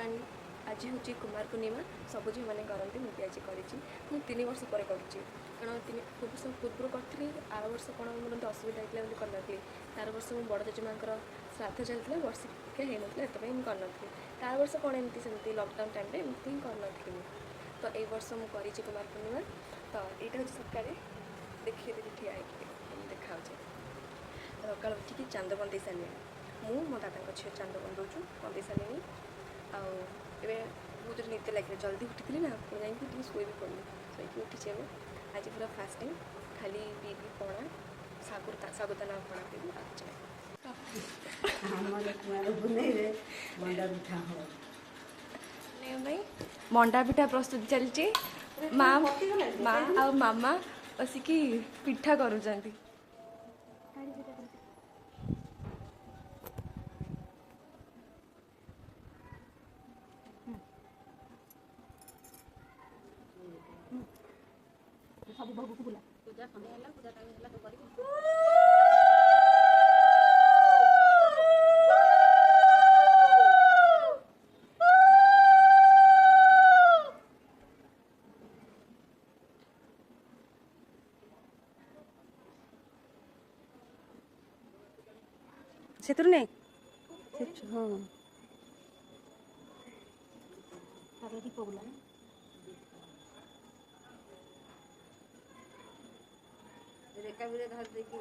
and आज हूँ कुमार पूर्णिमा सब झील मैंने करती मुझे आज कर 3 वर्ष पर करुँच कारण 3 वर्ष पूर्व करी आर वर्ष कौन मोर असुविधा होता करी तार वर्ष मो बड़ जेजेमा श्राद्ध चलता वर्षिका होता ये मुझे तार वर्ष कौन एमती सेमती लॉकडाउन टाइम एमती ही तो ये वर्ष मुझे कुमार पूर्णिमा तो यहाँ हूँ सकाଳେ देखिए ठिया देखा सकाल उठिकी चांद बंदे सारे मु मो दादा झील चांद बंदौचु बंदे सारे आवे बहुत नित्य लगे जल्दी उठी ना जाकि शोई भी पड़नी शोक उठी आज पूरा फास्टिंग खाली पीबी पणा सागुदाना पणा पीबी मंडा पिठा प्रस्तुति चलती माँ आ मामा बसिकी पिठा करुँच सब भोग को बुला पूजा समय हला पूजा टाइम हला तो करी सेतुर नहीं हां तारे दीप बुला रेखा भी धर देखी